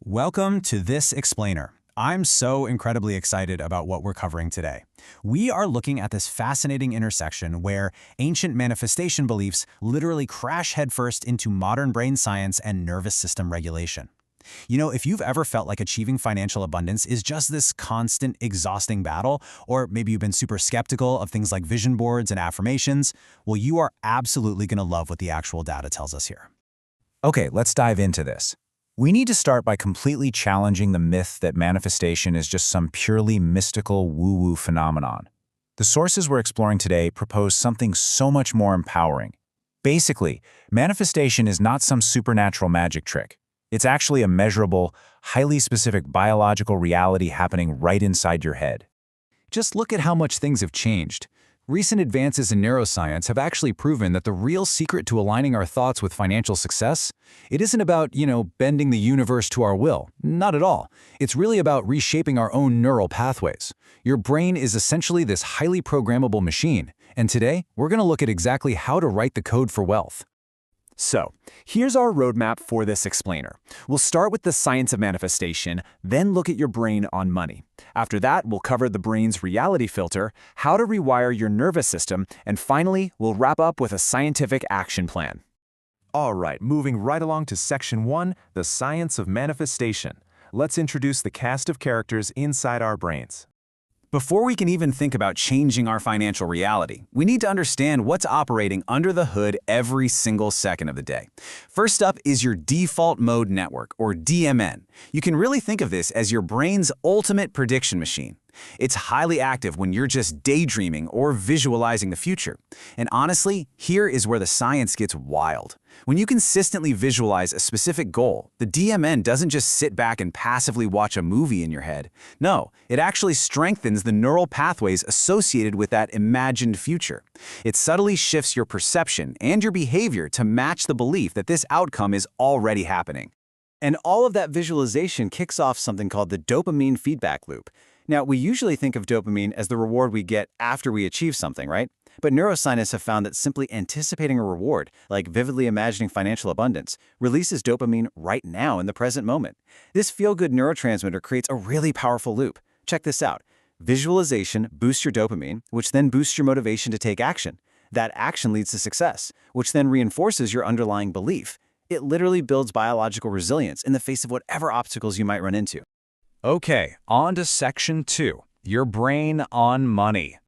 Welcome to This Explainer. I'm so incredibly excited about what we're covering today. We are looking at this fascinating intersection where ancient manifestation beliefs literally crash headfirst into modern brain science and nervous system regulation. If you've ever felt like achieving financial abundance is just this constant, exhausting battle, or maybe you've been super skeptical of things like vision boards and affirmations, well, you are absolutely going to love what the actual data tells us here. Okay, let's dive into this. We need to start by completely challenging the myth that manifestation is just some purely mystical woo-woo phenomenon. The sources we're exploring today propose something so much more empowering. Basically, manifestation is not some supernatural magic trick. It's actually a measurable, highly specific biological reality happening right inside your head. Just look at how much things have changed. Recent advances in neuroscience have actually proven that the real secret to aligning our thoughts with financial success, it isn't about, bending the universe to our will. Not at all. It's really about reshaping our own neural pathways. Your brain is essentially this highly programmable machine, and today we're going to look at exactly how to write the code for wealth. So, here's our roadmap for this explainer. We'll start with the science of manifestation, then look at your brain on money. After that, we'll cover the brain's reality filter, how to rewire your nervous system, and finally, we'll wrap up with a scientific action plan. All right, moving right along to Section 1, the science of manifestation. Let's introduce the cast of characters inside our brains. Before we can even think about changing our financial reality, we need to understand what's operating under the hood every single second of the day. First up is your default mode network, or DMN. You can really think of this as your brain's ultimate prediction machine. It's highly active when you're just daydreaming or visualizing the future. And honestly, here is where the science gets wild. When you consistently visualize a specific goal, the DMN doesn't just sit back and passively watch a movie in your head. No, it actually strengthens the neural pathways associated with that imagined future. It subtly shifts your perception and your behavior to match the belief that this outcome is already happening. And all of that visualization kicks off something called the dopamine feedback loop. Now, we usually think of dopamine as the reward we get after we achieve something, right? But neuroscientists have found that simply anticipating a reward, like vividly imagining financial abundance, releases dopamine right now in the present moment. This feel-good neurotransmitter creates a really powerful loop. Check this out. Visualization boosts your dopamine, which then boosts your motivation to take action. That action leads to success, which then reinforces your underlying belief. It literally builds biological resilience in the face of whatever obstacles you might run into. Okay, on to Section 2, your brain on money.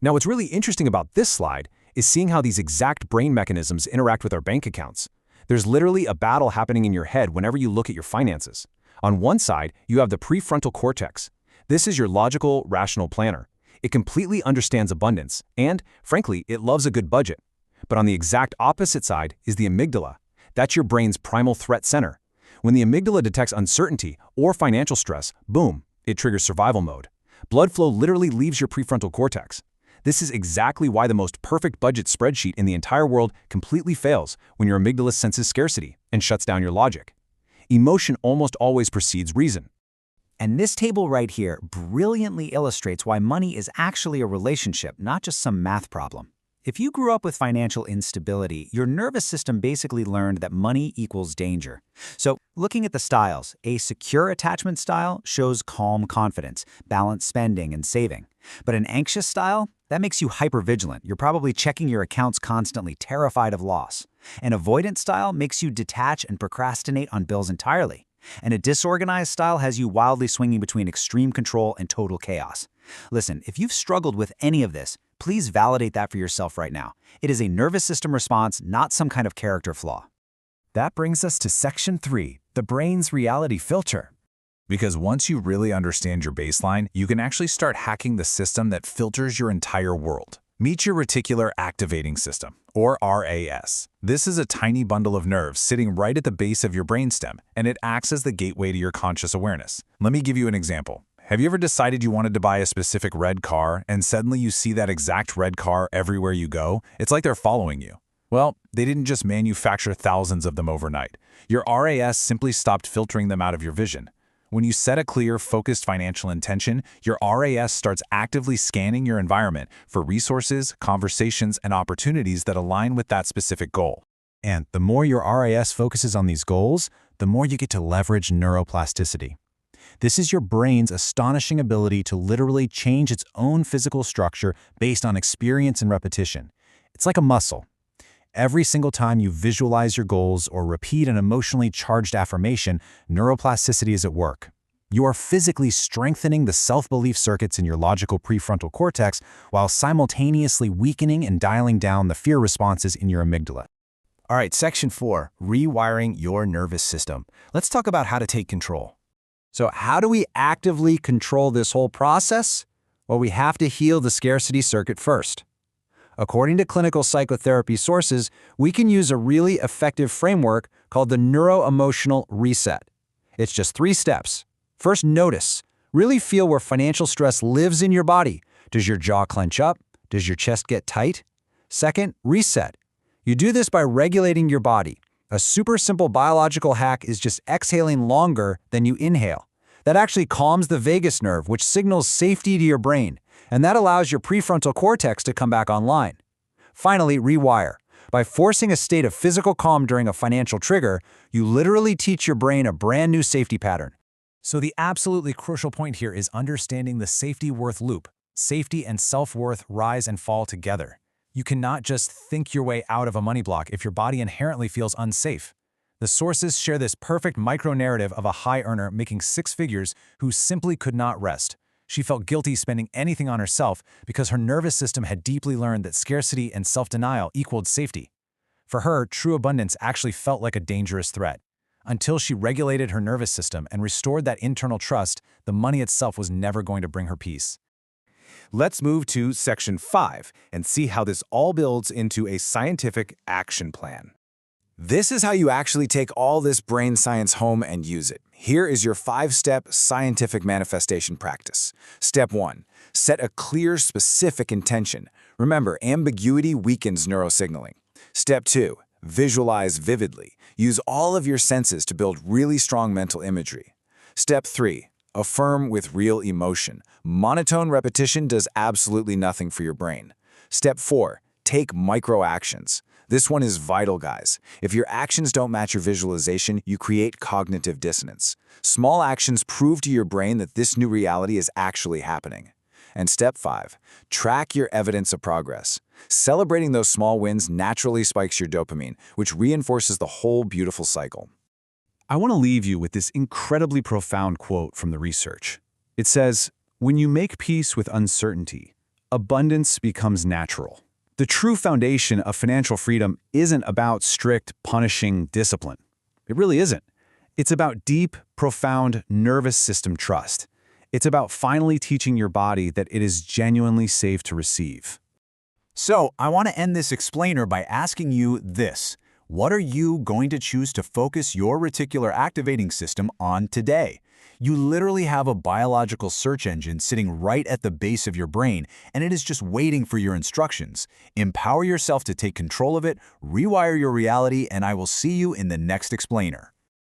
Now, what's really interesting about this slide is seeing how these exact brain mechanisms interact with our bank accounts. There's literally a battle happening in your head whenever you look at your finances. On one side, you have the prefrontal cortex. This is your logical, rational planner. It completely understands abundance, and, frankly, it loves a good budget. But on the exact opposite side is the amygdala. That's your brain's primal threat center. When the amygdala detects uncertainty or financial stress, boom, it triggers survival mode. Blood flow literally leaves your prefrontal cortex. This is exactly why the most perfect budget spreadsheet in the entire world completely fails when your amygdala senses scarcity and shuts down your logic. Emotion almost always precedes reason. And this table right here brilliantly illustrates why money is actually a relationship, not just some math problem. If you grew up with financial instability, your nervous system basically learned that money equals danger. So, looking at the styles, a secure attachment style shows calm confidence, balanced spending, and saving. But an anxious style, that makes you hypervigilant. You're probably checking your accounts constantly, terrified of loss. An avoidant style makes you detach and procrastinate on bills entirely. And a disorganized style has you wildly swinging between extreme control and total chaos. Listen, if you've struggled with any of this, please validate that for yourself right now. It is a nervous system response, not some kind of character flaw. That brings us to Section 3, the brain's reality filter. Because once you really understand your baseline, you can actually start hacking the system that filters your entire world. Meet your Reticular Activating System, or RAS. This is a tiny bundle of nerves sitting right at the base of your brainstem, and it acts as the gateway to your conscious awareness. Let me give you an example. Have you ever decided you wanted to buy a specific red car, and suddenly you see that exact red car everywhere you go? It's like they're following you. Well, they didn't just manufacture thousands of them overnight. Your RAS simply stopped filtering them out of your vision. When you set a clear, focused financial intention, your RAS starts actively scanning your environment for resources, conversations, and opportunities that align with that specific goal. And the more your RAS focuses on these goals, the more you get to leverage neuroplasticity. This is your brain's astonishing ability to literally change its own physical structure based on experience and repetition. It's like a muscle. Every single time you visualize your goals or repeat an emotionally charged affirmation, neuroplasticity is at work. You are physically strengthening the self-belief circuits in your logical prefrontal cortex while simultaneously weakening and dialing down the fear responses in your amygdala. All right, Section 4, rewiring your nervous system. Let's talk about how to take control. So how do we actively control this whole process? Well, we have to heal the scarcity circuit first. According to clinical psychotherapy sources, we can use a really effective framework called the neuro-emotional reset. It's just 3 steps. First, notice. Really feel where financial stress lives in your body. Does your jaw clench up? Does your chest get tight? Second, reset. You do this by regulating your body. A super simple biological hack is just exhaling longer than you inhale. That actually calms the vagus nerve, which signals safety to your brain, and that allows your prefrontal cortex to come back online. Finally, rewire. By forcing a state of physical calm during a financial trigger, you literally teach your brain a brand new safety pattern. So the absolutely crucial point here is understanding the safety-worth loop. Safety and self-worth rise and fall together. You cannot just think your way out of a money block if your body inherently feels unsafe. The sources share this perfect micro-narrative of a high earner making 6 figures who simply could not rest. She felt guilty spending anything on herself because her nervous system had deeply learned that scarcity and self-denial equaled safety. For her, true abundance actually felt like a dangerous threat. Until she regulated her nervous system and restored that internal trust, the money itself was never going to bring her peace. Let's move to Section 5 and see how this all builds into a scientific action plan. This is how you actually take all this brain science home and use it. Here is your 5-step scientific manifestation practice. Step 1. Set a clear, specific intention. Remember, ambiguity weakens neurosignaling. Step 2. Visualize vividly. Use all of your senses to build really strong mental imagery. Step 3. Affirm with real emotion. Monotone repetition does absolutely nothing for your brain. Step 4. Take micro-actions. This one is vital, guys. If your actions don't match your visualization, you create cognitive dissonance. Small actions prove to your brain that this new reality is actually happening. And Step 5. Track your evidence of progress. Celebrating those small wins naturally spikes your dopamine, which reinforces the whole beautiful cycle. I want to leave you with this incredibly profound quote from the research. It says, "When you make peace with uncertainty, abundance becomes natural." The true foundation of financial freedom isn't about strict, punishing discipline. It really isn't. It's about deep, profound nervous system trust. It's about finally teaching your body that it is genuinely safe to receive. So, I want to end this explainer by asking you this. What are you going to choose to focus your reticular activating system on today? You literally have a biological search engine sitting right at the base of your brain, and it is just waiting for your instructions. Empower yourself to take control of it, rewire your reality, and I will see you in the next explainer.